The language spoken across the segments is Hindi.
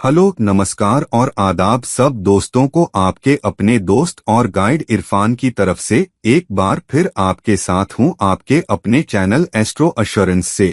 हेलो, नमस्कार और आदाब सब दोस्तों को आपके अपने दोस्त और गाइड इरफान की तरफ से एक बार फिर आपके साथ हूं आपके अपने चैनल एस्ट्रो अश्योरेंस से।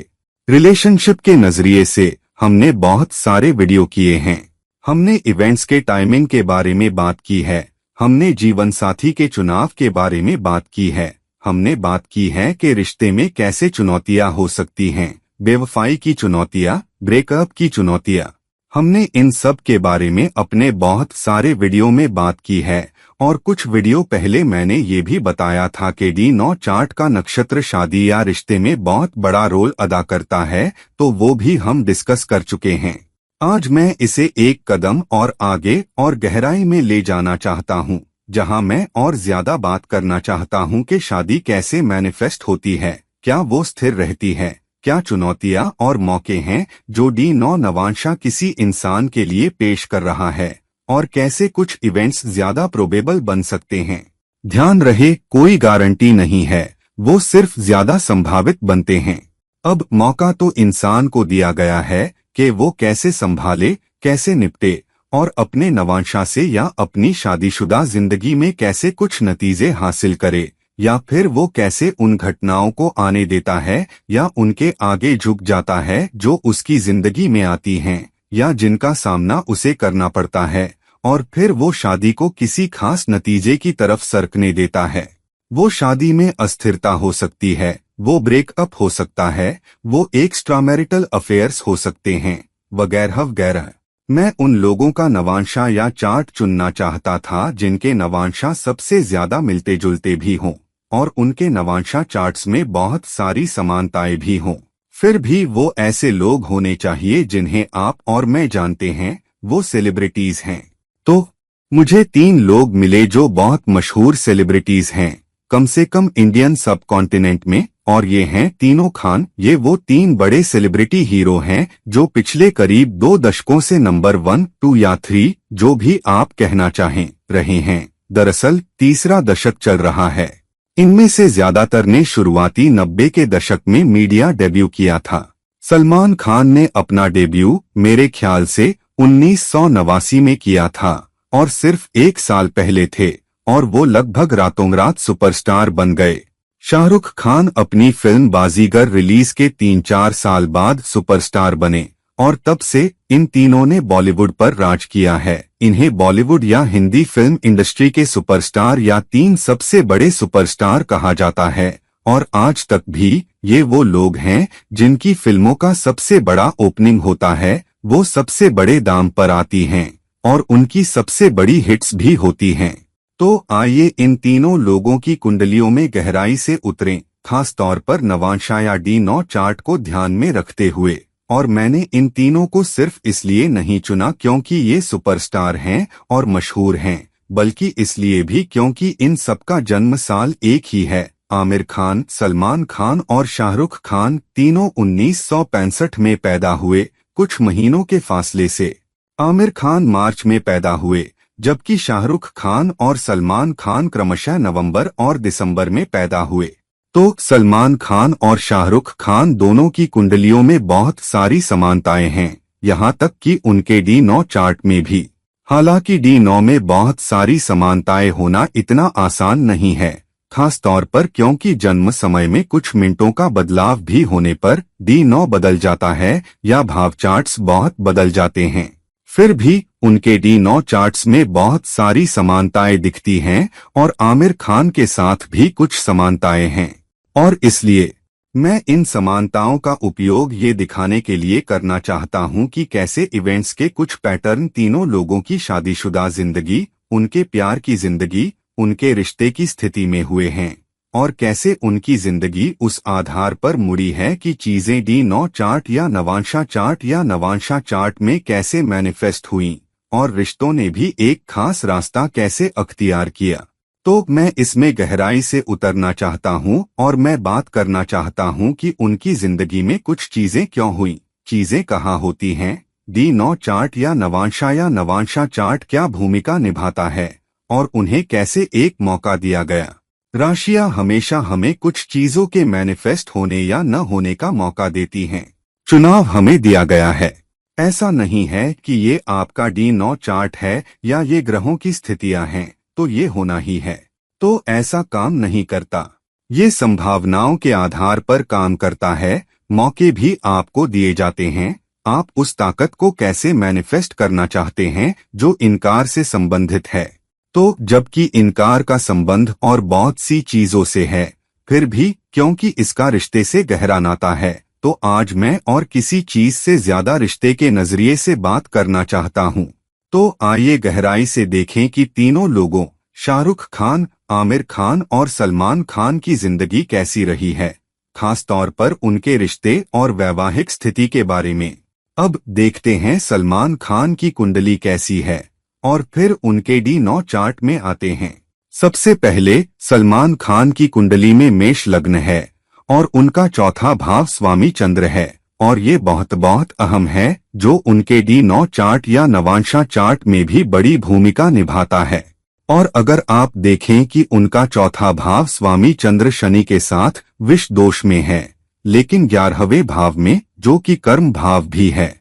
रिलेशनशिप के नजरिए से हमने बहुत सारे वीडियो किए हैं। हमने इवेंट्स के टाइमिंग के बारे में बात की है, हमने जीवन साथी के चुनाव के बारे में बात की है, हमने बात की है कि रिश्ते में कैसे चुनौतियां हो सकती हैं, बेवफाई की चुनौतियां, ब्रेकअप की चुनौतियां। हमने इन सब के बारे में अपने बहुत सारे वीडियो में बात की है और कुछ वीडियो पहले मैंने ये भी बताया था कि D9 चार्ट का नक्षत्र शादी या रिश्ते में बहुत बड़ा रोल अदा करता है, तो वो भी हम डिस्कस कर चुके हैं। आज मैं इसे एक कदम और आगे और गहराई में ले जाना चाहता हूँ, जहाँ मैं और ज्यादा बात करना चाहता हूँ कि शादी कैसे मैनिफेस्ट होती है, क्या वो स्थिर रहती है, क्या चुनौतियां और मौके हैं जो D9 नवांशा किसी इंसान के लिए पेश कर रहा है, और कैसे कुछ इवेंट्स ज्यादा प्रोबेबल बन सकते हैं। ध्यान रहे, कोई गारंटी नहीं है, वो सिर्फ ज्यादा संभावित बनते हैं। अब मौका तो इंसान को दिया गया है कि वो कैसे संभाले, कैसे निपटे और अपने नवांशा से या अपनी शादीशुदा जिंदगी में कैसे कुछ नतीजे हासिल करे, या फिर वो कैसे उन घटनाओं को आने देता है या उनके आगे झुक जाता है जो उसकी जिंदगी में आती हैं या जिनका सामना उसे करना पड़ता है, और फिर वो शादी को किसी खास नतीजे की तरफ सरकने देता है। वो शादी में अस्थिरता हो सकती है, वो ब्रेकअप हो सकता है, वो एक्स्ट्रामैरिटल अफेयर्स हो सकते हैं, वगैरह वगैरह। मैं उन लोगों का नवांशा या चार्ट चुनना चाहता था जिनके नवांशा सबसे ज्यादा मिलते जुलते भी हों और उनके नवांशा चार्ट्स में बहुत सारी समानताएं भी हों। फिर भी वो ऐसे लोग होने चाहिए जिन्हें आप और मैं जानते हैं, वो सेलिब्रिटीज हैं। तो मुझे 3 लोग मिले जो बहुत मशहूर सेलिब्रिटीज हैं, कम से कम इंडियन सब कॉन्टिनेंट में, और ये हैं तीनों खान। ये वो 3 बड़े सेलिब्रिटी हीरो हैं जो पिछले करीब 2 दशकों से नंबर 1, 2 या 3, जो भी आप कहना चाहें, रहे हैं। दरअसल तीसरा दशक चल रहा है। इनमें से ज्यादातर ने शुरुआती 90 के दशक में मीडिया डेब्यू किया था। सलमान खान ने अपना डेब्यू मेरे ख्याल से 1989 में किया था और सिर्फ 1 साल पहले थे, और वो लगभग रातों रात सुपरस्टार बन गए। शाहरुख खान अपनी फिल्म बाजीगर रिलीज के 3-4 साल बाद सुपरस्टार बने और तब से इन तीनों ने बॉलीवुड पर राज किया है। इन्हें बॉलीवुड या हिंदी फिल्म इंडस्ट्री के सुपरस्टार या 3 सबसे बड़े सुपरस्टार कहा जाता है, और आज तक भी ये वो लोग हैं जिनकी फिल्मों का सबसे बड़ा ओपनिंग होता है, वो सबसे बड़े दाम पर आती हैं और उनकी सबसे बड़ी हिट्स भी होती हैं। तो आइए इन तीनों लोगों की कुंडलियों में गहराई से उतरें, खास तौर पर नवांशा या D9 चार्ट को ध्यान में रखते हुए। और मैंने इन तीनों को सिर्फ इसलिए नहीं चुना क्योंकि ये सुपरस्टार हैं और मशहूर हैं, बल्कि इसलिए भी क्योंकि इन सबका जन्म साल एक ही है। आमिर खान, सलमान खान और शाहरुख खान तीनों 1965 में पैदा हुए, कुछ महीनों के फासले से। आमिर खान मार्च में पैदा हुए, जबकि शाहरुख खान और सलमान खान क्रमशः नवंबर और दिसंबर में पैदा हुए। तो सलमान खान और शाहरुख खान दोनों की कुंडलियों में बहुत सारी समानताएं हैं, यहाँ तक कि उनके D9 चार्ट में भी। हालांकि D9 में बहुत सारी समानताएं होना इतना आसान नहीं है, खास तौर पर क्योंकि जन्म समय में कुछ मिनटों का बदलाव भी होने पर D9 बदल जाता है या भाव चार्ट्स बहुत बदल जाते हैं। फिर भी उनके D9 चार्ट्स में बहुत सारी समानताएं दिखती हैं और आमिर खान के साथ भी कुछ समानताएं हैं, और इसलिए मैं इन समानताओं का उपयोग ये दिखाने के लिए करना चाहता हूं कि कैसे इवेंट्स के कुछ पैटर्न तीनों लोगों की शादीशुदा जिंदगी, उनके प्यार की जिंदगी, उनके रिश्ते की स्थिति में हुए हैं, और कैसे उनकी जिंदगी उस आधार पर मुड़ी है कि चीजें D9 चार्ट या नवांशा चार्ट में कैसे मैनिफेस्ट हुईं, और रिश्तों ने भी एक खास रास्ता कैसे अख्तियार किया। तो मैं इसमें गहराई से उतरना चाहता हूँ और मैं बात करना चाहता हूँ कि उनकी जिंदगी में कुछ चीजें क्यों हुईं, चीजें कहाँ होती हैं, D9 चार्ट या नवांशा चार्ट क्या भूमिका निभाता है, और उन्हें कैसे एक मौका दिया गया। राशियां हमेशा हमें कुछ चीजों के मैनिफेस्ट होने या न होने का मौका देती हैं। चुनाव हमें दिया गया है। ऐसा नहीं है कि ये आपका D9 चार्ट है या ये ग्रहों की स्थितियां हैं तो ये होना ही है, तो ऐसा काम नहीं करता। ये संभावनाओं के आधार पर काम करता है। मौके भी आपको दिए जाते हैं, आप उस ताकत को कैसे मैनिफेस्ट करना चाहते हैं जो इनकार से संबंधित है। तो जबकि इनकार का संबंध और बहुत सी चीजों से है, फिर भी क्योंकि इसका रिश्ते से गहरा नाता है, तो आज मैं और किसी चीज से ज्यादा रिश्ते के नजरिए से बात करना चाहता हूँ। तो आइए गहराई से देखें कि तीनों लोगों शाहरुख खान, आमिर खान और सलमान खान की जिंदगी कैसी रही है, खास तौर पर उनके रिश्ते और वैवाहिक स्थिति के बारे में। अब देखते हैं सलमान खान की कुंडली कैसी है और फिर उनके D9 चार्ट में आते हैं। सबसे पहले सलमान खान की कुंडली में मेष लग्न है और उनका चौथा भाव स्वामी चंद्र है, और ये बहुत बहुत अहम है जो उनके D9 चार्ट या नवांशा चार्ट में भी बड़ी भूमिका निभाता है। और अगर आप देखें कि उनका चौथा भाव स्वामी चंद्र शनि के साथ विष दोष में है, लेकिन 11वें भाव में जो कि कर्म भाव भी है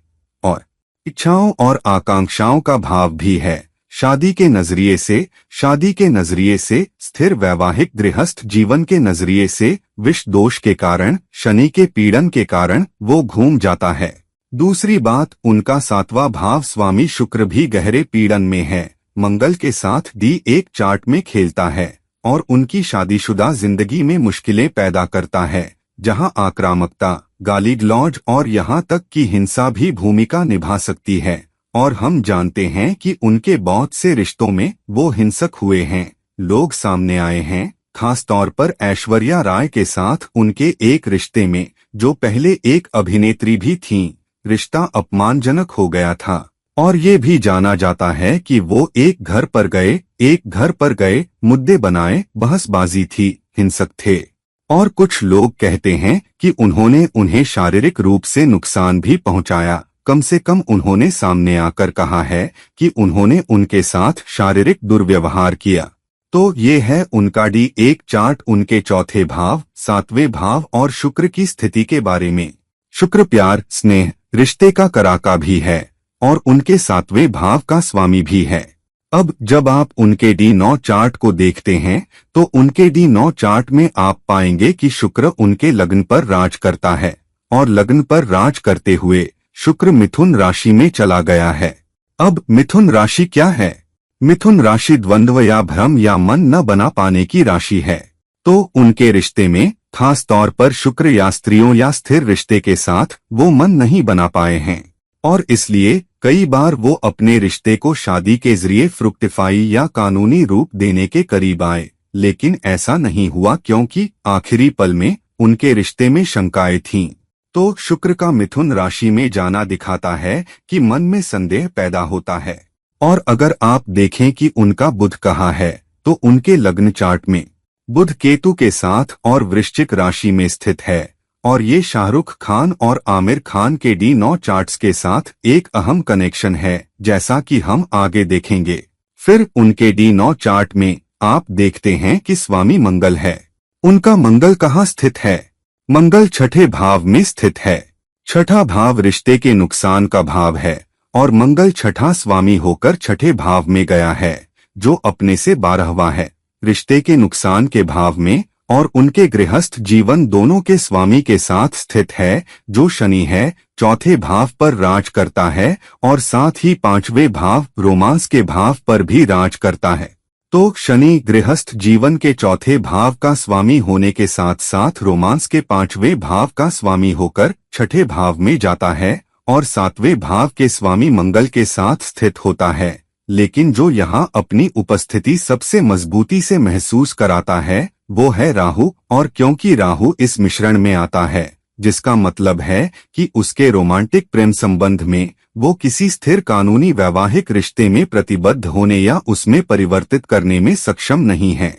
और इच्छाओं और आकांक्षाओं का भाव भी है, शादी के नजरिए से स्थिर वैवाहिक गृहस्थ जीवन के नजरिए से विष दोष के कारण, शनि के पीड़न के कारण वो घूम जाता है। दूसरी बात, उनका 7वां भाव स्वामी शुक्र भी गहरे पीड़न में है, मंगल के साथ D1 चार्ट में खेलता है और उनकी शादीशुदा जिंदगी में मुश्किलें पैदा करता है, जहां आक्रामकता, गाली गलौज और यहां तक कि हिंसा भी भूमिका निभा सकती है। और हम जानते हैं कि उनके बहुत से रिश्तों में वो हिंसक हुए हैं, लोग सामने आए हैं, खास तौर पर ऐश्वर्या राय के साथ उनके एक रिश्ते में, जो पहले एक अभिनेत्री भी थीं, रिश्ता अपमानजनक हो गया था और ये भी जाना जाता है कि वो एक घर पर गए मुद्दे बनाए, बहसबाजी थी, हिंसक थे। और कुछ लोग कहते हैं कि उन्होंने उन्हें शारीरिक रूप से नुकसान भी पहुंचाया, कम से कम उन्होंने सामने आकर कहा है कि उन्होंने उनके साथ शारीरिक दुर्व्यवहार किया। तो ये है उनका D1 चार्ट उनके चौथे भाव, 7वें भाव और शुक्र की स्थिति के बारे में। शुक्र प्यार, स्नेह, रिश्ते का कराका भी है और उनके 7वें भाव का स्वामी भी है। अब जब आप उनके D9 चार्ट को देखते हैं तो उनके D9 चार्ट में आप पाएंगे कि शुक्र उनके लग्न पर राज करता है और लग्न पर राज करते हुए शुक्र मिथुन राशि में चला गया है। अब मिथुन राशि क्या है? मिथुन राशि द्वंद्व या भ्रम या मन न बना पाने की राशि है। तो उनके रिश्ते में खास तौर पर शुक्र या स्त्रियों या स्थिर रिश्ते के साथ वो मन नहीं बना पाए हैं और इसलिए कई बार वो अपने रिश्ते को शादी के जरिए फ्रुक्टिफाई या कानूनी रूप देने के करीब आए, लेकिन ऐसा नहीं हुआ क्योंकि आखिरी पल में उनके रिश्ते में शंकाएं थीं। तो शुक्र का मिथुन राशि में जाना दिखाता है कि मन में संदेह पैदा होता है। और अगर आप देखें कि उनका बुध कहाँ है, तो उनके लग्न चार्ट में बुध केतु के साथ और वृश्चिक राशि में स्थित है और ये शाहरुख खान और आमिर खान के D9 चार्ट्स के साथ एक अहम कनेक्शन है, जैसा कि हम आगे देखेंगे। फिर उनके D9 चार्ट में आप देखते हैं कि स्वामी मंगल है। उनका मंगल कहाँ स्थित है? मंगल छठे भाव में स्थित है। छठा भाव रिश्ते के नुकसान का भाव है और मंगल छठा स्वामी होकर छठे भाव में गया है, जो अपने से 12वां है, रिश्ते के नुकसान के भाव में और उनके गृहस्थ जीवन दोनों के स्वामी के साथ स्थित है, जो शनि है, चौथे भाव पर राज करता है और साथ ही 5वें भाव रोमांस के भाव पर भी राज करता है। तो शनि गृहस्थ जीवन के चौथे भाव का स्वामी होने के साथ साथ रोमांस के 5वें भाव का स्वामी होकर छठे भाव में जाता है और 7वें भाव के स्वामी मंगल के साथ स्थित होता है। लेकिन जो यहाँ अपनी उपस्थिति सबसे मजबूती से महसूस कराता है वो है राहु, और क्योंकि राहु इस मिश्रण में आता है, जिसका मतलब है कि उसके रोमांटिक प्रेम संबंध में वो किसी स्थिर कानूनी वैवाहिक रिश्ते में प्रतिबद्ध होने या उसमें परिवर्तित करने में सक्षम नहीं है,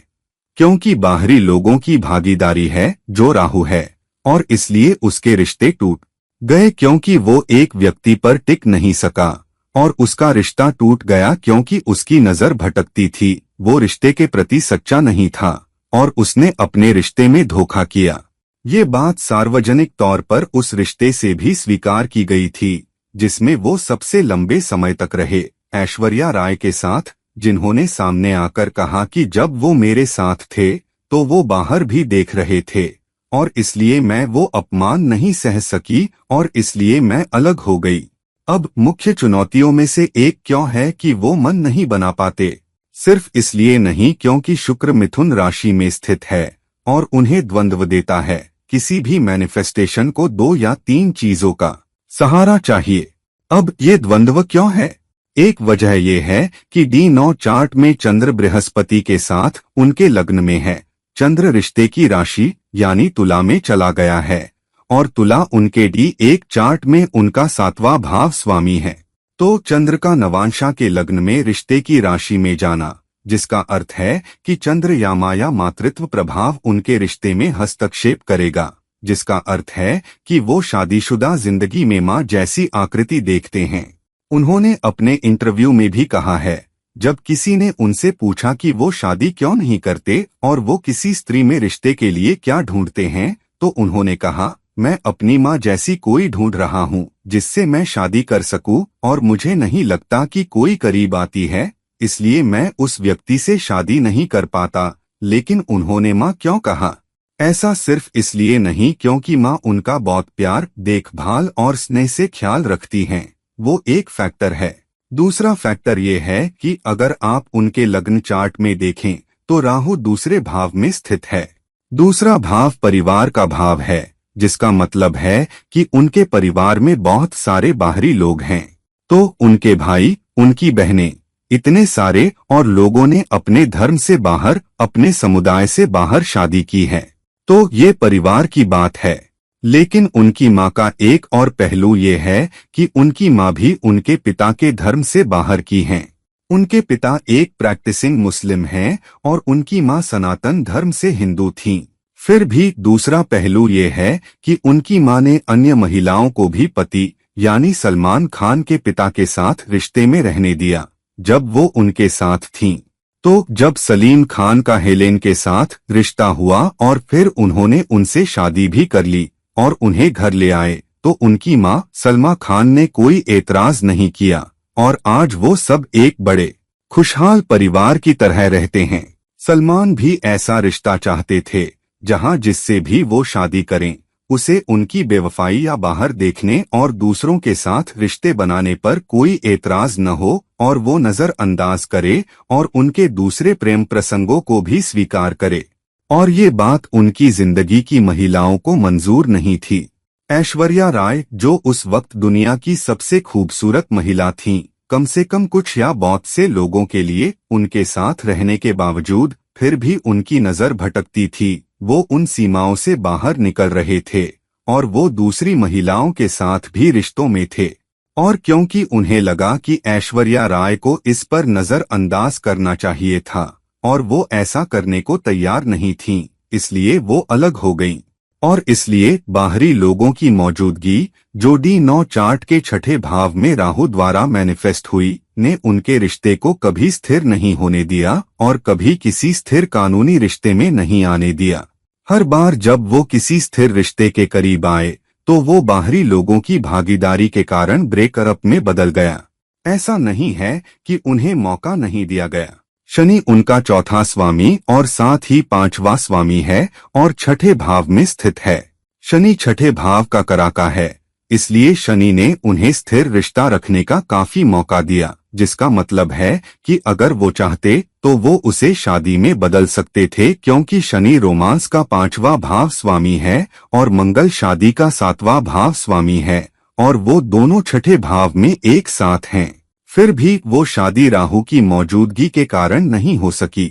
क्योंकि बाहरी लोगों की भागीदारी है जो राहु है, और इसलिए उसके रिश्ते टूट गए क्योंकि वो एक व्यक्ति पर टिक नहीं सका और उसका रिश्ता टूट गया क्योंकि उसकी नजर भटकती थी, वो रिश्ते के प्रति सच्चा नहीं था और उसने अपने रिश्ते में धोखा किया। ये बात सार्वजनिक तौर पर उस रिश्ते से भी स्वीकार की गई थी, जिसमें वो सबसे लंबे समय तक रहे ऐश्वर्या राय के साथ, जिन्होंने सामने आकर कहा कि जब वो मेरे साथ थे तो वो बाहर भी देख रहे थे और इसलिए मैं वो अपमान नहीं सह सकी और इसलिए मैं अलग हो गई। अब मुख्य चुनौतियों में से एक क्यों है कि वो मन नहीं बना पाते, सिर्फ इसलिए नहीं क्योंकि शुक्र मिथुन राशि में स्थित है और उन्हें द्वंद्व देता है। किसी भी मैनिफेस्टेशन को 2 या 3 चीजों का सहारा चाहिए। अब ये द्वंद्व क्यों है? एक वजह यह है कि D9 चार्ट में चंद्र बृहस्पति के साथ उनके लग्न में है। चंद्र रिश्ते की राशि यानी तुला में चला गया है और तुला उनके D1 चार्ट में उनका 7वां भाव स्वामी है। तो चंद्र का नवांशा के लग्न में रिश्ते की राशि में जाना, जिसका अर्थ है कि चंद्र या माया मातृत्व प्रभाव उनके रिश्ते में हस्तक्षेप करेगा, जिसका अर्थ है कि वो शादीशुदा जिंदगी में मां जैसी आकृति देखते हैं। उन्होंने अपने इंटरव्यू में भी कहा है, जब किसी ने उनसे पूछा कि वो शादी क्यों नहीं करते और वो किसी स्त्री में रिश्ते के लिए क्या ढूंढते हैं, तो उन्होंने कहा, मैं अपनी मां जैसी कोई ढूंढ रहा हूं जिससे मैं शादी कर सकूं और मुझे नहीं लगता कि कोई करीब आती है, इसलिए मैं उस व्यक्ति से शादी नहीं कर पाता। लेकिन उन्होंने मां क्यों कहा? ऐसा सिर्फ इसलिए नहीं क्योंकि मां उनका बहुत प्यार, देखभाल और स्नेह से ख्याल रखती हैं। वो एक फैक्टर है। दूसरा फैक्टर ये है कि अगर आप उनके लग्न चार्ट में देखें तो राहु दूसरे भाव में स्थित है। दूसरा भाव परिवार का भाव है, जिसका मतलब है कि उनके परिवार में बहुत सारे बाहरी लोग हैं। तो उनके भाई, उनकी बहनें, इतने सारे और लोगों ने अपने धर्म से बाहर, अपने समुदाय से बाहर शादी की है। तो ये परिवार की बात है। लेकिन उनकी मां का एक और पहलू ये है कि उनकी मां भी उनके पिता के धर्म से बाहर की हैं। उनके पिता एक प्रैक्टिसिंग मुस्लिम हैं और उनकी मां सनातन धर्म से हिंदू थीं। फिर भी दूसरा पहलू ये है कि उनकी मां ने अन्य महिलाओं को भी पति यानी सलमान खान के पिता के साथ रिश्ते में रहने दिया जब वो उनके साथ थीं। तो जब सलीम खान का हेलेन के साथ रिश्ता हुआ और फिर उन्होंने उनसे शादी भी कर ली और उन्हें घर ले आए, तो उनकी मां सलमा खान ने कोई एतराज नहीं किया और आज वो सब एक बड़े खुशहाल परिवार की तरह रहते हैं। सलमान भी ऐसा रिश्ता चाहते थे जहां जिससे भी वो शादी करें उसे उनकी बेवफाई या बाहर देखने और दूसरों के साथ रिश्ते बनाने पर कोई एतराज न हो और वो नजरअंदाज करे और उनके दूसरे प्रेम प्रसंगों को भी स्वीकार करे। और ये बात उनकी जिंदगी की महिलाओं को मंजूर नहीं थी। ऐश्वर्या राय, जो उस वक्त दुनिया की सबसे खूबसूरत महिला थीं, कम से कम कुछ या बहुत से लोगों के लिए उनके साथ रहने के बावजूद फिर भी उनकी नजर भटकती थी। वो उन सीमाओं से बाहर निकल रहे थे और वो दूसरी महिलाओं के साथ भी रिश्तों में थे। और क्योंकि उन्हें लगा कि ऐश्वर्या राय को इस पर नजरअंदाज करना चाहिए था और वो ऐसा करने को तैयार नहीं थीं, इसलिए वो अलग हो गईं। और इसलिए बाहरी लोगों की मौजूदगी, जो D9 चार्ट के छठे भाव में राहु द्वारा मैनिफेस्ट हुई, ने उनके रिश्ते को कभी स्थिर नहीं होने दिया और कभी किसी स्थिर कानूनी रिश्ते में नहीं आने दिया। हर बार जब वो किसी स्थिर रिश्ते के करीब आए तो वो बाहरी लोगों की भागीदारी के कारण ब्रेकअप में बदल गया। ऐसा नहीं है कि उन्हें मौका नहीं दिया गया। शनि उनका चौथा स्वामी और साथ ही 5वां स्वामी है और छठे भाव में स्थित है। शनि छठे भाव का कराका है, इसलिए शनि ने उन्हें स्थिर रिश्ता रखने का काफी मौका दिया, जिसका मतलब है कि अगर वो चाहते तो वो उसे शादी में बदल सकते थे, क्योंकि शनि रोमांस का 5वां भाव स्वामी है और मंगल शादी का 7वां भाव स्वामी है और वो दोनों छठे भाव में एक साथ हैं। फिर भी वो शादी राहु की मौजूदगी के कारण नहीं हो सकी।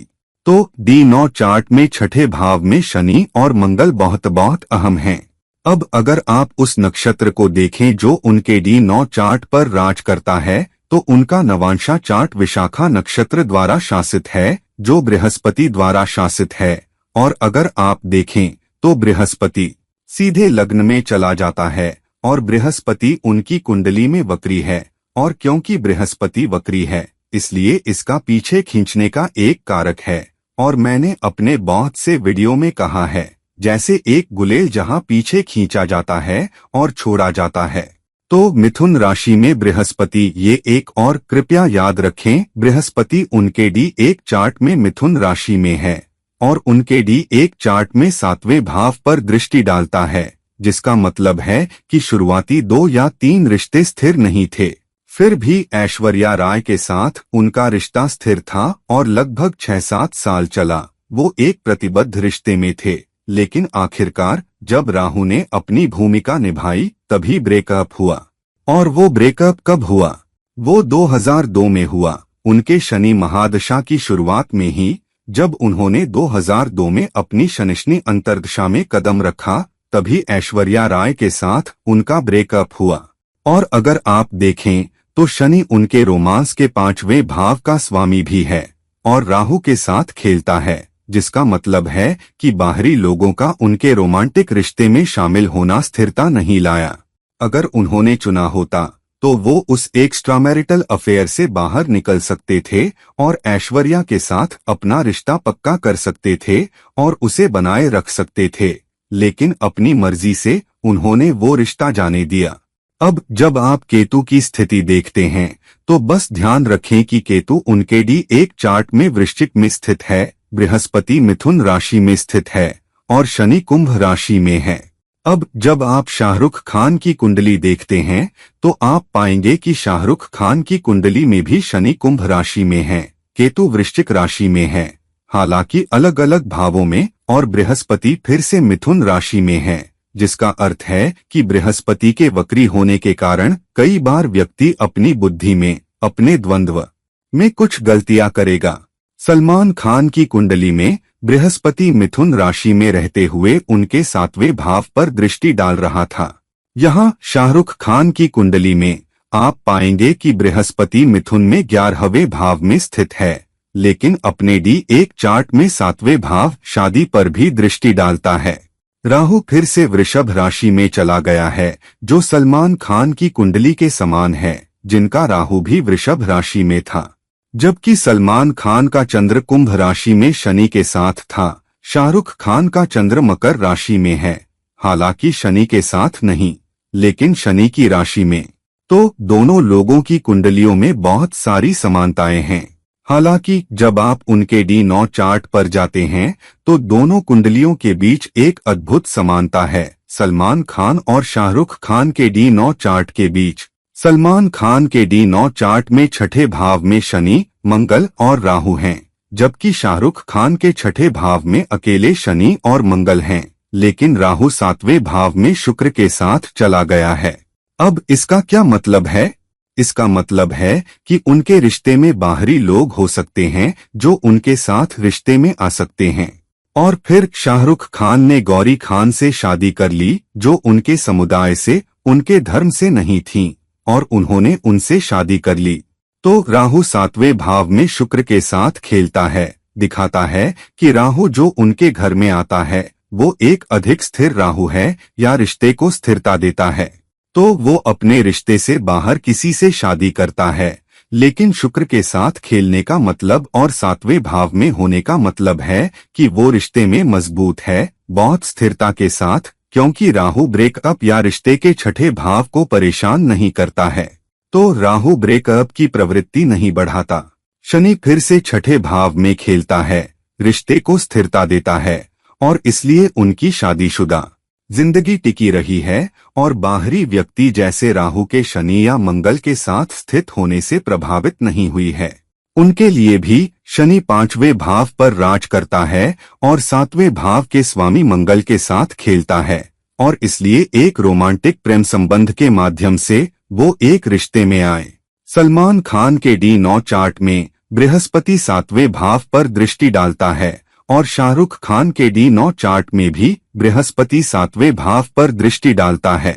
तो D9 चार्ट में छठे भाव में शनि और मंगल बहुत बहुत अहम हैं। अब अगर आप उस नक्षत्र को देखें जो उनके D9 चार्ट पर राज करता है, तो उनका नवांशा चार्ट विशाखा नक्षत्र द्वारा शासित है, जो बृहस्पति द्वारा शासित है। और अगर आप देखें तो बृहस्पति सीधे लग्न में चला जाता है और बृहस्पति उनकी कुंडली में वक्री है। और क्योंकि बृहस्पति वक्री है, इसलिए इसका पीछे खींचने का एक कारक है। और मैंने अपने बहुत से वीडियो में कहा है, जैसे एक गुलेल जहां पीछे खींचा जाता है और छोड़ा जाता है, तो मिथुन राशि में बृहस्पति, ये एक और कृपया याद रखें, बृहस्पति उनके D1 चार्ट में मिथुन राशि में है और उनके D1 चार्ट में 7वें भाव पर दृष्टि डालता है, जिसका मतलब है कि शुरुआती 2 या 3 रिश्ते स्थिर नहीं थे। फिर भी ऐश्वर्या राय के साथ उनका रिश्ता स्थिर था और लगभग 6-7 साल चला। वो एक प्रतिबद्ध रिश्ते में थे, लेकिन आखिरकार जब राहु ने अपनी भूमिका निभाई तभी ब्रेकअप हुआ। और वो ब्रेकअप कब हुआ? वो 2002 में हुआ, उनके शनि महादशा की शुरुआत में ही। जब उन्होंने 2002 में अपनी शनिशनी अंतर्दशा में कदम रखा तभी ऐश्वर्या राय के साथ उनका ब्रेकअप हुआ। और अगर आप देखें तो शनि उनके रोमांस के 5वें भाव का स्वामी भी है और राहु के साथ खेलता है, जिसका मतलब है कि बाहरी लोगों का उनके रोमांटिक रिश्ते में शामिल होना स्थिरता नहीं लाया। अगर उन्होंने चुना होता तो वो उस एक्स्ट्रामैरिटल अफेयर से बाहर निकल सकते थे और ऐश्वर्या के साथ अपना रिश्ता पक्का कर सकते थे और उसे बनाए रख सकते थे, लेकिन अपनी मर्जी से उन्होंने वो रिश्ता जाने दिया। अब जब आप केतु की स्थिति देखते हैं तो बस ध्यान रखें कि केतु उनके D1 चार्ट में वृश्चिक में स्थित है, बृहस्पति मिथुन राशि में स्थित है और शनि कुंभ राशि में है। अब जब आप शाहरुख खान की कुंडली देखते हैं तो आप पाएंगे कि शाहरुख खान की कुंडली में भी शनि कुंभ राशि में है, केतु वृश्चिक राशि में है, हालांकि अलग अलग भावों में, और बृहस्पति फिर से मिथुन राशि में है, जिसका अर्थ है कि बृहस्पति के वक्री होने के कारण कई बार व्यक्ति अपनी बुद्धि में, अपने द्वंद्व में कुछ गलतियां करेगा। सलमान खान की कुंडली में बृहस्पति मिथुन राशि में रहते हुए उनके 7वें भाव पर दृष्टि डाल रहा था। यहाँ शाहरुख खान की कुंडली में आप पाएंगे कि बृहस्पति मिथुन में 11वें भाव में स्थित है, लेकिन अपने D1 चार्ट में 7वें भाव शादी पर भी दृष्टि डालता है। राहु फिर से वृषभ राशि में चला गया है, जो सलमान खान की कुंडली के समान है, जिनका राहु भी वृषभ राशि में था, जबकि सलमान खान का चंद्र कुंभ राशि में शनि के साथ था। शाहरुख खान का चंद्र मकर राशि में है, हालांकि शनि के साथ नहीं, लेकिन शनि की राशि में। तो दोनों लोगों की कुंडलियों में बहुत सारी समानताएं हैं। हालांकि जब आप उनके D9 चार्ट पर जाते हैं तो दोनों कुंडलियों के बीच एक अद्भुत समानता है। सलमान खान और शाहरुख खान के D9 चार्ट के बीच, सलमान खान के D9 चार्ट में 6ठे भाव में शनि, मंगल और राहु हैं, जबकि शाहरुख खान के 6ठे भाव में अकेले शनि और मंगल हैं, लेकिन राहु 7वें भाव में शुक्र के साथ चला गया है। अब इसका क्या मतलब है? इसका मतलब है कि उनके रिश्ते में बाहरी लोग हो सकते हैं जो उनके साथ रिश्ते में आ सकते हैं। और फिर शाहरुख खान ने गौरी खान से शादी कर ली, जो उनके समुदाय से, उनके धर्म से नहीं थी, और उन्होंने उनसे शादी कर ली। तो राहु 7वें भाव में शुक्र के साथ खेलता है, दिखाता है कि राहु जो उनके घर में आता है वो एक अधिक स्थिर राहु है या रिश्ते को स्थिरता देता है। तो वो अपने रिश्ते से बाहर किसी से शादी करता है, लेकिन शुक्र के साथ खेलने का मतलब और 7वें भाव में होने का मतलब है कि वो रिश्ते में मजबूत है, बहुत स्थिरता के साथ, क्योंकि राहु ब्रेकअप या रिश्ते के 6ठे भाव को परेशान नहीं करता है। तो राहु ब्रेकअप की प्रवृत्ति नहीं बढ़ाता। शनि फिर से 6ठे भाव में खेलता है, रिश्ते को स्थिरता देता है, और इसलिए उनकी शादीशुदा जिंदगी टिकी रही है और बाहरी व्यक्ति जैसे राहु के शनि या मंगल के साथ स्थित होने से प्रभावित नहीं हुई है। उनके लिए भी शनि 5वें भाव पर राज करता है और 7वें भाव के स्वामी मंगल के साथ खेलता है, और इसलिए एक रोमांटिक प्रेम संबंध के माध्यम से वो एक रिश्ते में आए। सलमान खान के D9 चार्ट में बृहस्पति 7वें भाव पर दृष्टि डालता है और शाहरुख खान के D9 चार्ट में भी बृहस्पति 7वें भाव पर दृष्टि डालता है।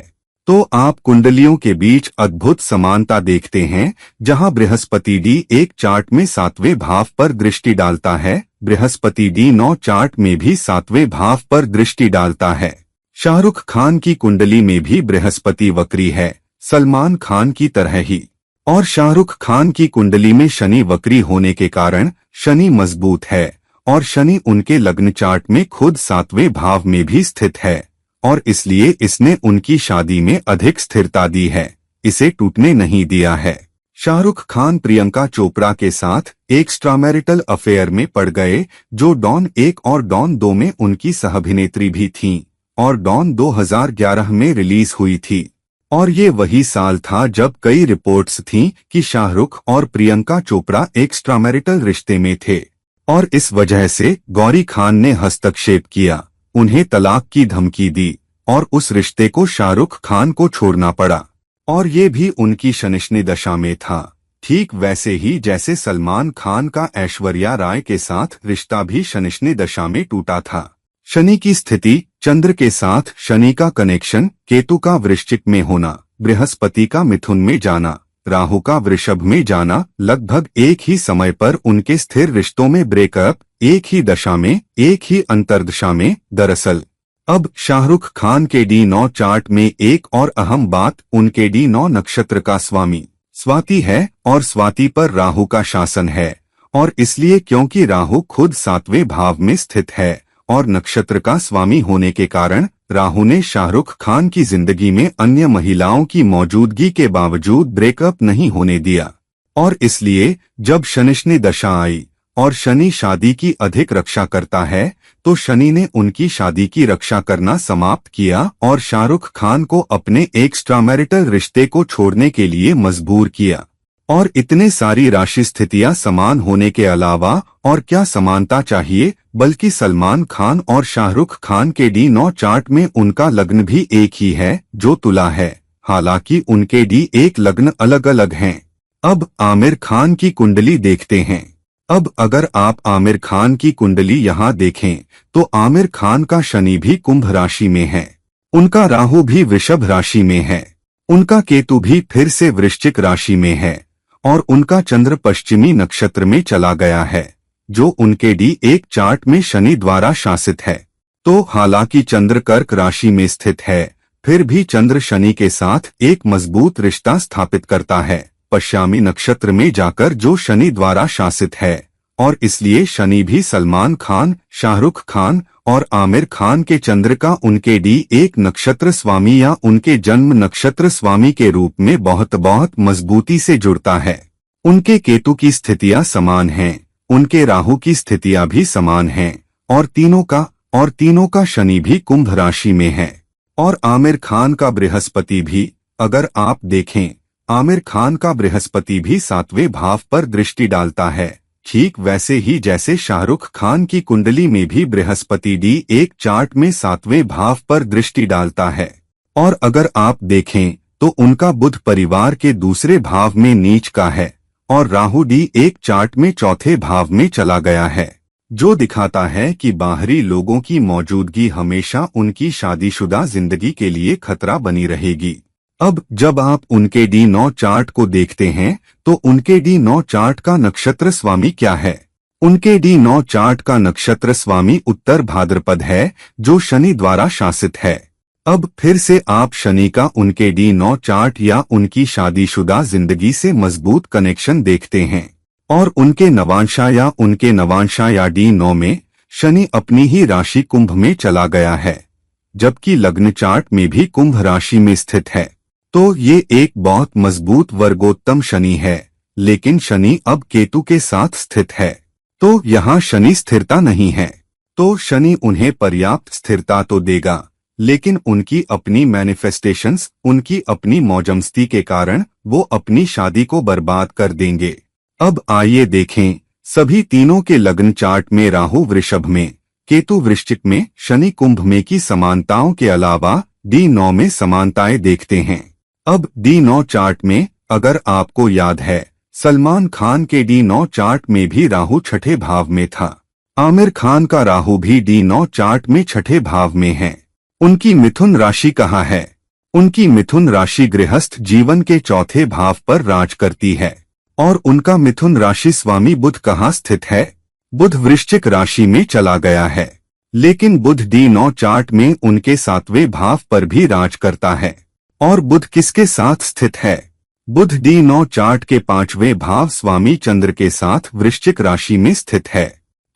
तो आप कुंडलियों के बीच अद्भुत समानता देखते हैं, जहां बृहस्पति D1 चार्ट में 7वें भाव पर दृष्टि डालता है, बृहस्पति D9 चार्ट में भी 7वें भाव पर दृष्टि डालता है। शाहरुख खान की कुंडली में भी बृहस्पति वक्री है, सलमान खान की तरह ही, और शाहरुख खान की कुंडली में शनि वक्री होने के कारण शनि मजबूत है, और शनि उनके लग्न चार्ट में खुद 7वें भाव में भी स्थित है, और इसलिए इसने उनकी शादी में अधिक स्थिरता दी है। इसे टूटने नहीं दिया है। शाहरुख खान प्रियंका चोपड़ा के साथ एक एक्स्ट्रामैरिटल अफेयर में पड़ गए, जो डॉन 1 और डॉन 2 में उनकी सहअभिनेत्री भी थीं और डॉन 2011 में रिलीज हुई थी। और ये वही साल था जब कई रिपोर्ट्स थीं कि शाहरुख और प्रियंका चोपड़ा एक एक्स्ट्रामैरिटल रिश्ते में थे और इस वजह से गौरी खान ने हस्तक्षेप किया, उन्हें तलाक की धमकी दी और उस रिश्ते को शाहरुख खान को छोड़ना पड़ा। और ये भी उनकी शनिश्नी दशा में था, ठीक वैसे ही जैसे सलमान खान का ऐश्वर्या राय के साथ रिश्ता भी शनिश्नी दशा में टूटा था। शनि की स्थिति, चंद्र के साथ शनि का कनेक्शन, केतु का वृश्चिक में होना, बृहस्पति का मिथुन में जाना, राहु का वृषभ में जाना, लगभग एक ही समय पर उनके स्थिर रिश्तों में ब्रेकअप, एक ही दशा में, एक ही अंतर्दशा में। दरअसल अब शाहरुख खान के D9 चार्ट में एक और अहम बात, उनके D9 नक्षत्र का स्वामी स्वाति है और स्वाति पर राहु का शासन है। और इसलिए क्योंकि राहु खुद 7वें भाव में स्थित है और नक्षत्र का स्वामी होने के कारण राहु ने शाहरुख खान की जिंदगी में अन्य महिलाओं की मौजूदगी के बावजूद ब्रेकअप नहीं होने दिया। और इसलिए जब शनिश्नी दशा आई और शनि शादी की अधिक रक्षा करता है, तो शनि ने उनकी शादी की रक्षा करना समाप्त किया और शाहरुख खान को अपने एक्स्ट्रामैरिटल रिश्ते को छोड़ने के लिए मजबूर किया। और इतने सारी राशि स्थितियां समान होने के अलावा और क्या समानता चाहिए, बल्कि सलमान खान और शाहरुख खान के D9 चार्ट में उनका लग्न भी एक ही है, जो तुला है। हालांकि उनके D1 लग्न अलग अलग हैं। अब आमिर खान की कुंडली देखते हैं। अब अगर आप आमिर खान की कुंडली यहाँ देखें तो आमिर खान का शनि भी कुंभ राशि में है, उनका राहु भी वृषभ राशि में है, उनका केतु भी फिर से वृश्चिक राशि में है और उनका चंद्र पश्चिमी नक्षत्र में चला गया है, जो उनके D1 चार्ट में शनि द्वारा शासित है। तो हालांकि चंद्र कर्क राशि में स्थित है, फिर भी चंद्र शनि के साथ एक मजबूत रिश्ता स्थापित करता है पश्चिमी नक्षत्र में जाकर, जो शनि द्वारा शासित है। और इसलिए शनि भी सलमान खान, शाहरुख खान और आमिर खान के चंद्र का उनके D1 नक्षत्र स्वामी या उनके जन्म नक्षत्र स्वामी के रूप में बहुत बहुत मजबूती से जुड़ता है। उनके केतु की स्थितियां समान हैं, उनके राहु की स्थितियां भी समान हैं और तीनों का शनि भी कुंभ राशि में है। और आमिर खान का बृहस्पति भी, अगर आप देखें, आमिर खान का बृहस्पति भी 7वें भाव पर दृष्टि डालता है, ठीक वैसे ही जैसे शाहरुख खान की कुंडली में भी बृहस्पति D1 चार्ट में 7वें भाव पर दृष्टि डालता है। और अगर आप देखें तो उनका बुध परिवार के दूसरे भाव में नीच का है और राहु D1 चार्ट में चौथे भाव में चला गया है, जो दिखाता है कि बाहरी लोगों की मौजूदगी हमेशा उनकी शादीशुदा जिंदगी के लिए खतरा बनी रहेगी। अब जब आप उनके D9 चार्ट को देखते हैं तो उनके D9 चार्ट का नक्षत्र स्वामी क्या है? उनके D9 चार्ट का नक्षत्र स्वामी उत्तर भाद्रपद है, जो शनि द्वारा शासित है। अब फिर से आप शनि का उनके D9 चार्ट या उनकी शादीशुदा जिंदगी से मजबूत कनेक्शन देखते हैं और उनके नवांशा या D9 में शनि अपनी ही राशि कुंभ में चला गया है, जबकि लग्न चार्ट में भी कुंभ राशि में स्थित है। तो ये एक बहुत मजबूत वर्गोत्तम शनि है, लेकिन शनि अब केतु के साथ स्थित है, तो यहाँ शनि स्थिरता नहीं है। तो शनि उन्हें पर्याप्त स्थिरता तो देगा, लेकिन उनकी अपनी मैनिफेस्टेशंस, उनकी अपनी मौजमस्ती के कारण वो अपनी शादी को बर्बाद कर देंगे। अब आइए देखें सभी तीनों के लग्न चार्ट में राहु वृषभ में, केतु वृश्चिक में, शनि कुंभ में की समानताओं के अलावा D9 में समानताएं देखते हैं। अब D9 चार्ट में अगर आपको याद है, सलमान खान के D9 चार्ट में भी राहु छठे भाव में था। आमिर खान का राहु भी D9 चार्ट में छठे भाव में है। उनकी मिथुन राशि कहाँ है? उनकी मिथुन राशि गृहस्थ जीवन के चौथे भाव पर राज करती है। और उनका मिथुन राशि स्वामी बुध कहाँ स्थित है? बुध वृश्चिक राशि में चला गया है, लेकिन बुध D9 चार्ट में उनके 7वें भाव पर भी राज करता है। और बुध किसके साथ स्थित है? बुध D9 चार्ट के 5वें भाव स्वामी चंद्र के साथ वृश्चिक राशि में स्थित है।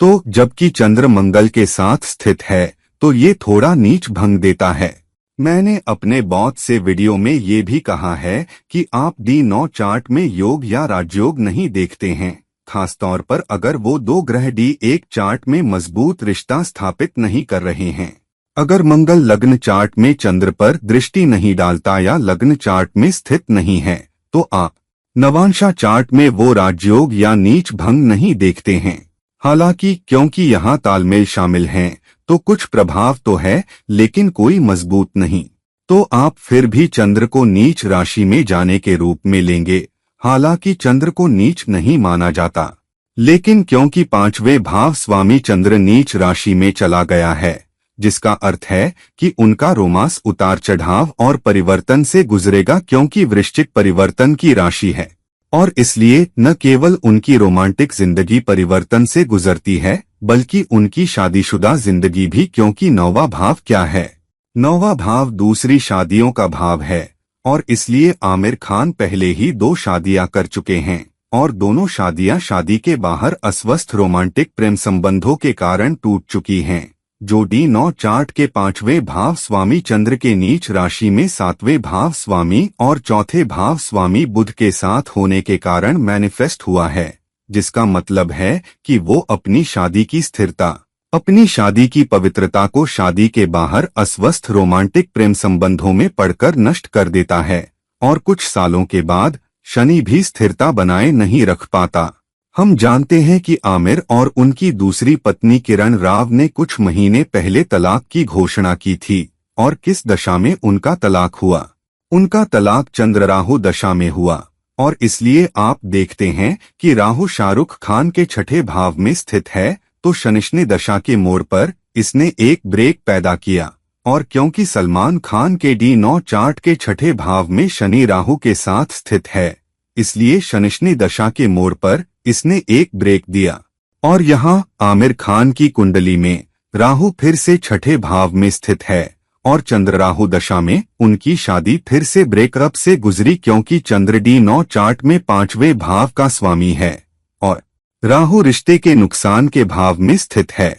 तो जबकि चंद्र मंगल के साथ स्थित है, तो ये थोड़ा नीच भंग देता है। मैंने अपने बहुत से वीडियो में ये भी कहा है कि आप D9 चार्ट में योग या राजयोग नहीं देखते हैं, खासतौर पर अगर वो दो ग्रह D1 चार्ट में मजबूत रिश्ता स्थापित नहीं कर रहे हैं। अगर मंगल लग्न चार्ट में चंद्र पर दृष्टि नहीं डालता या लग्न चार्ट में स्थित नहीं है, तो आप नवांशा चार्ट में वो राजयोग या नीच भंग नहीं देखते हैं। हालांकि क्योंकि यहाँ तालमेल शामिल हैं, तो कुछ प्रभाव तो है, लेकिन कोई मजबूत नहीं। तो आप फिर भी चंद्र को नीच राशि में जाने के रूप में लेंगे। हालांकि चंद्र को नीच नहीं माना जाता, लेकिन क्योंकि पांचवें भाव स्वामी चंद्र नीच राशि में चला गया है, जिसका अर्थ है कि उनका रोमांस उतार चढ़ाव और परिवर्तन से गुजरेगा, क्योंकि वृश्चिक परिवर्तन की राशि है। और इसलिए न केवल उनकी रोमांटिक जिंदगी परिवर्तन से गुजरती है, बल्कि उनकी शादीशुदा जिंदगी भी, क्योंकि नौवां भाव क्या है? नौवां भाव दूसरी शादियों का भाव है। और इसलिए आमिर खान पहले ही 2 शादियां कर चुके हैं, और दोनों शादियां शादी के बाहर अस्वस्थ रोमांटिक प्रेम संबंधों के कारण टूट चुकी हैं, जो D9 चार्ट के 5वें भाव स्वामी चंद्र के नीच राशि में 7वें भाव स्वामी और चौथे भाव स्वामी बुध के साथ होने के कारण मैनिफेस्ट हुआ है, जिसका मतलब है कि वो अपनी शादी की स्थिरता, अपनी शादी की पवित्रता को शादी के बाहर अस्वस्थ रोमांटिक प्रेम संबंधों में पड़कर नष्ट कर देता है। और कुछ सालों के बाद शनि भी स्थिरता बनाए नहीं रख पाता। हम जानते हैं कि आमिर और उनकी दूसरी पत्नी किरण राव ने कुछ महीने पहले तलाक की घोषणा की थी, और किस दशा में उनका तलाक हुआ? उनका तलाक चंद्र राहु दशा में हुआ। और इसलिए आप देखते हैं कि राहु शाहरुख खान के 6ठे भाव में स्थित है, तो शनिश्नी दशा के मोड़ पर इसने एक ब्रेक पैदा किया। और क्योंकि सलमान खान के D9 चार्ट के 6ठे भाव में शनि राहु के साथ स्थित है, इसलिए शनिश्नी दशा के मोड़ पर इसने एक ब्रेक दिया। और यहाँ आमिर खान की कुंडली में राहु फिर से 6ठे भाव में स्थित है, और चंद्र राहु दशा में उनकी शादी फिर से ब्रेकअप से गुजरी, क्योंकि चंद्र D9 चार्ट में 5वें भाव का स्वामी है, और राहु रिश्ते के नुकसान के भाव में स्थित है।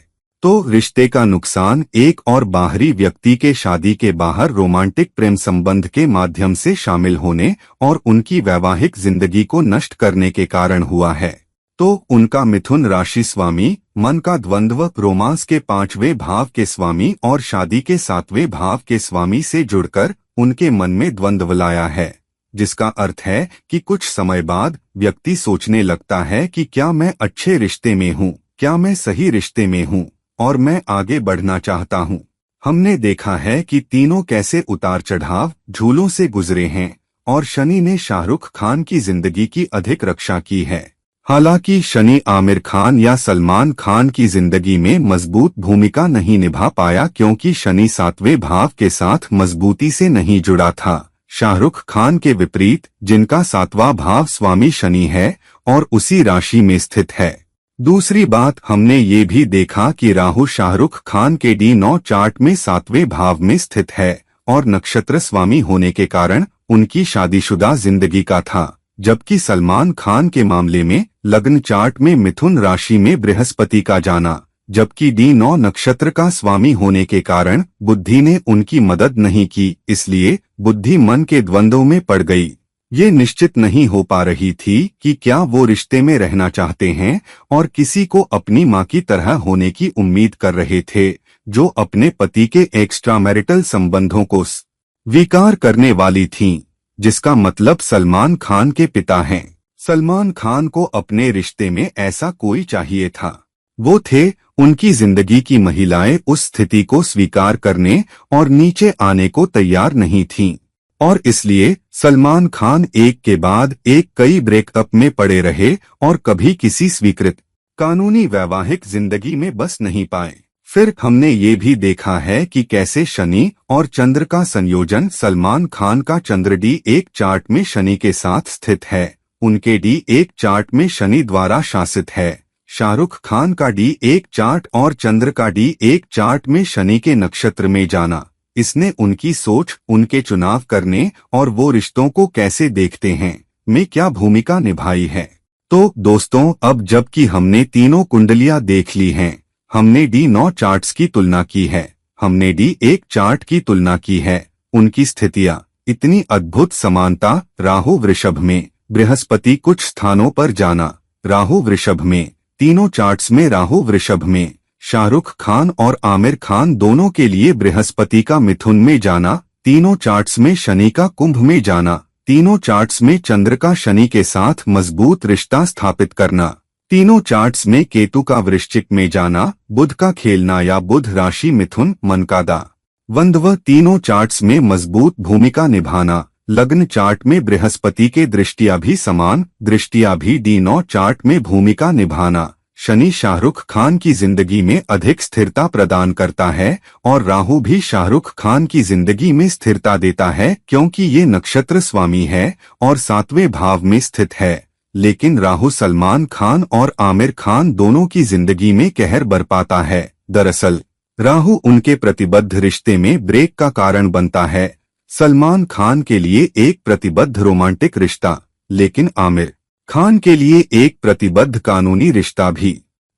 तो रिश्ते का नुकसान एक और बाहरी व्यक्ति के शादी के बाहर रोमांटिक प्रेम संबंध के माध्यम से शामिल होने और उनकी वैवाहिक जिंदगी को नष्ट करने के कारण हुआ है। तो उनका मिथुन राशि स्वामी मन का द्वंद्व रोमांस के 5वें भाव के स्वामी और शादी के 7वें भाव के स्वामी से जुड़कर उनके मन में द्वंद्व लाया है, जिसका अर्थ है कि कुछ समय बाद व्यक्ति सोचने लगता है कि क्या मैं अच्छे रिश्ते में हूँ, क्या मैं सही रिश्ते में हूँ, और मैं आगे बढ़ना चाहता हूँ। हमने देखा है कि तीनों कैसे उतार चढ़ाव झूलों से गुजरे हैं, और शनि ने शाहरुख खान की जिंदगी की अधिक रक्षा की है। हालांकि शनि आमिर खान या सलमान खान की जिंदगी में मजबूत भूमिका नहीं निभा पाया, क्योंकि शनि 7वें भाव के साथ मजबूती से नहीं जुड़ा था। शाहरुख खान के विपरीत, जिनका 7वां भाव स्वामी शनि है और उसी राशि में स्थित है। दूसरी बात, हमने ये भी देखा कि राहु शाहरुख खान के D9 चार्ट में 7वें भाव में स्थित है, और नक्षत्र स्वामी होने के कारण उनकी शादीशुदा जिंदगी का था, जबकि सलमान खान के मामले में लग्न चार्ट में मिथुन राशि में बृहस्पति का जाना, जबकि D9 नक्षत्र का स्वामी होने के कारण बुद्धि ने उनकी मदद नहीं की, इसलिए बुद्धि मन के द्वंद्व में पड़ गई। ये निश्चित नहीं हो पा रही थी कि क्या वो रिश्ते में रहना चाहते हैं, और किसी को अपनी मां की तरह होने की उम्मीद कर रहे थे, जो अपने पति के एक्स्ट्रा मैरिटल संबंधों को स्वीकार करने वाली थीं, जिसका मतलब सलमान खान के पिता हैं। सलमान खान को अपने रिश्ते में ऐसा कोई चाहिए था। वो थे, उनकी जिंदगी की महिलाएं उस स्थिति को स्वीकार करने और नीचे आने को तैयार नहीं थीं, और इसलिए सलमान खान एक के बाद एक कई ब्रेकअप में पड़े रहे और कभी किसी स्वीकृत कानूनी वैवाहिक जिंदगी में बस नहीं पाए। फिर हमने ये भी देखा है कि कैसे शनि और चंद्र का संयोजन, सलमान खान का चंद्र D1 चार्ट में शनि के साथ स्थित है, उनके D1 चार्ट में शनि द्वारा शासित है। शाहरुख खान का D1 चार्ट और चंद्र का D1 चार्ट में शनि के नक्षत्र में जाना, इसने उनकी सोच, उनके चुनाव करने और वो रिश्तों को कैसे देखते हैं में क्या भूमिका निभाई है। तो दोस्तों, अब जबकि हमने तीनों कुंडलियां देख ली हैं, हमने D9 चार्ट्स की तुलना की है, हमने D1 चार्ट की तुलना की है, उनकी स्थितियां इतनी अद्भुत समानता। राहु वृषभ में, बृहस्पति कुछ स्थानों पर जाना। राहु वृषभ में, तीनों चार्ट्स में राहु वृषभ में। शाहरुख खान और आमिर खान दोनों के लिए बृहस्पति का मिथुन में जाना। तीनों चार्ट्स में शनि का कुंभ में जाना। तीनों चार्ट्स में चंद्र का शनि के साथ मजबूत रिश्ता स्थापित करना। तीनों चार्ट्स में केतु का वृश्चिक में जाना, बुध का खेलना या बुध राशि मिथुन मन का दा वंदव। तीनों चार्ट्स में मजबूत भूमिका निभाना। लग्न चार्ट में बृहस्पति के दृष्टियां भी समान, दृष्टियां भी D9 चार्ट में भूमिका निभाना। शनि शाहरुख खान की जिंदगी में अधिक स्थिरता प्रदान करता है और राहु भी शाहरुख खान की जिंदगी में स्थिरता देता है क्योंकि ये नक्षत्र स्वामी है और 7वें भाव में स्थित है। लेकिन राहु सलमान खान और आमिर खान दोनों की जिंदगी में कहर बरपाता है। दरअसल राहु उनके प्रतिबद्ध रिश्ते में ब्रेक का कारण बनता है। सलमान खान के लिए एक प्रतिबद्ध रोमांटिक रिश्ता, लेकिन आमिर खान के लिए एक प्रतिबद्ध कानूनी रिश्ता भी।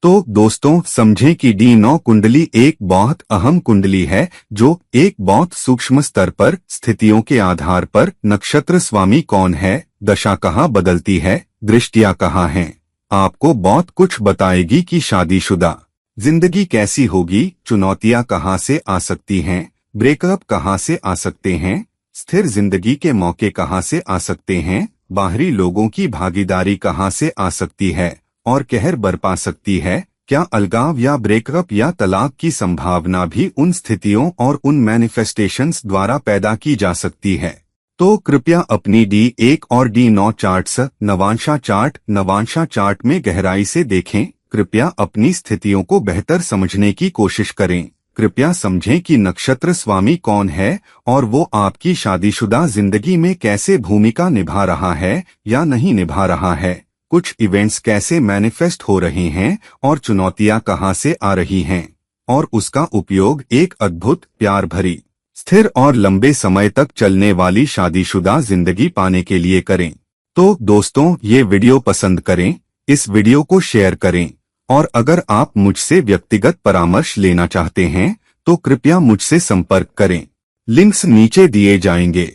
तो दोस्तों समझें कि D9 कुंडली एक बहुत अहम कुंडली है जो एक बहुत सूक्ष्म स्तर पर स्थितियों के आधार पर नक्षत्र स्वामी कौन है, दशा कहाँ बदलती है, दृष्टियां कहाँ हैं, आपको बहुत कुछ बताएगी कि शादीशुदा जिंदगी कैसी होगी, चुनौतियां कहाँ से आ सकती हैं, ब्रेकअप कहाँ से आ सकते हैं, स्थिर जिंदगी के मौके कहाँ से आ सकते हैं, बाहरी लोगों की भागीदारी कहां से आ सकती है और कहर बरपा सकती है। क्या अलगाव या ब्रेकअप या तलाक की संभावना भी उन स्थितियों और उन मैनिफेस्टेशंस द्वारा पैदा की जा सकती है। तो कृपया अपनी D1 और D9 चार्ट्स नवांशा चार्ट में गहराई से देखें। कृपया अपनी स्थितियों को बेहतर समझने की कोशिश करें। कृपया समझें कि नक्षत्र स्वामी कौन है और वो आपकी शादीशुदा जिंदगी में कैसे भूमिका निभा रहा है या नहीं निभा रहा है, कुछ इवेंट्स कैसे मैनिफेस्ट हो रहे हैं और चुनौतियां कहां से आ रही हैं, और उसका उपयोग एक अद्भुत, प्यार भरी, स्थिर और लंबे समय तक चलने वाली शादीशुदा जिंदगी पाने के लिए करें। तो दोस्तों ये वीडियो पसंद करें, इस वीडियो को शेयर करें और अगर आप मुझसे व्यक्तिगत परामर्श लेना चाहते हैं तो कृपया मुझसे संपर्क करें। लिंक्स नीचे दिए जाएंगे।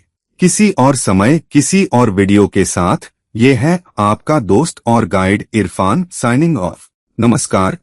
किसी और समय किसी और वीडियो के साथ ये है आपका दोस्त और गाइड इरफान साइनिंग ऑफ। नमस्कार।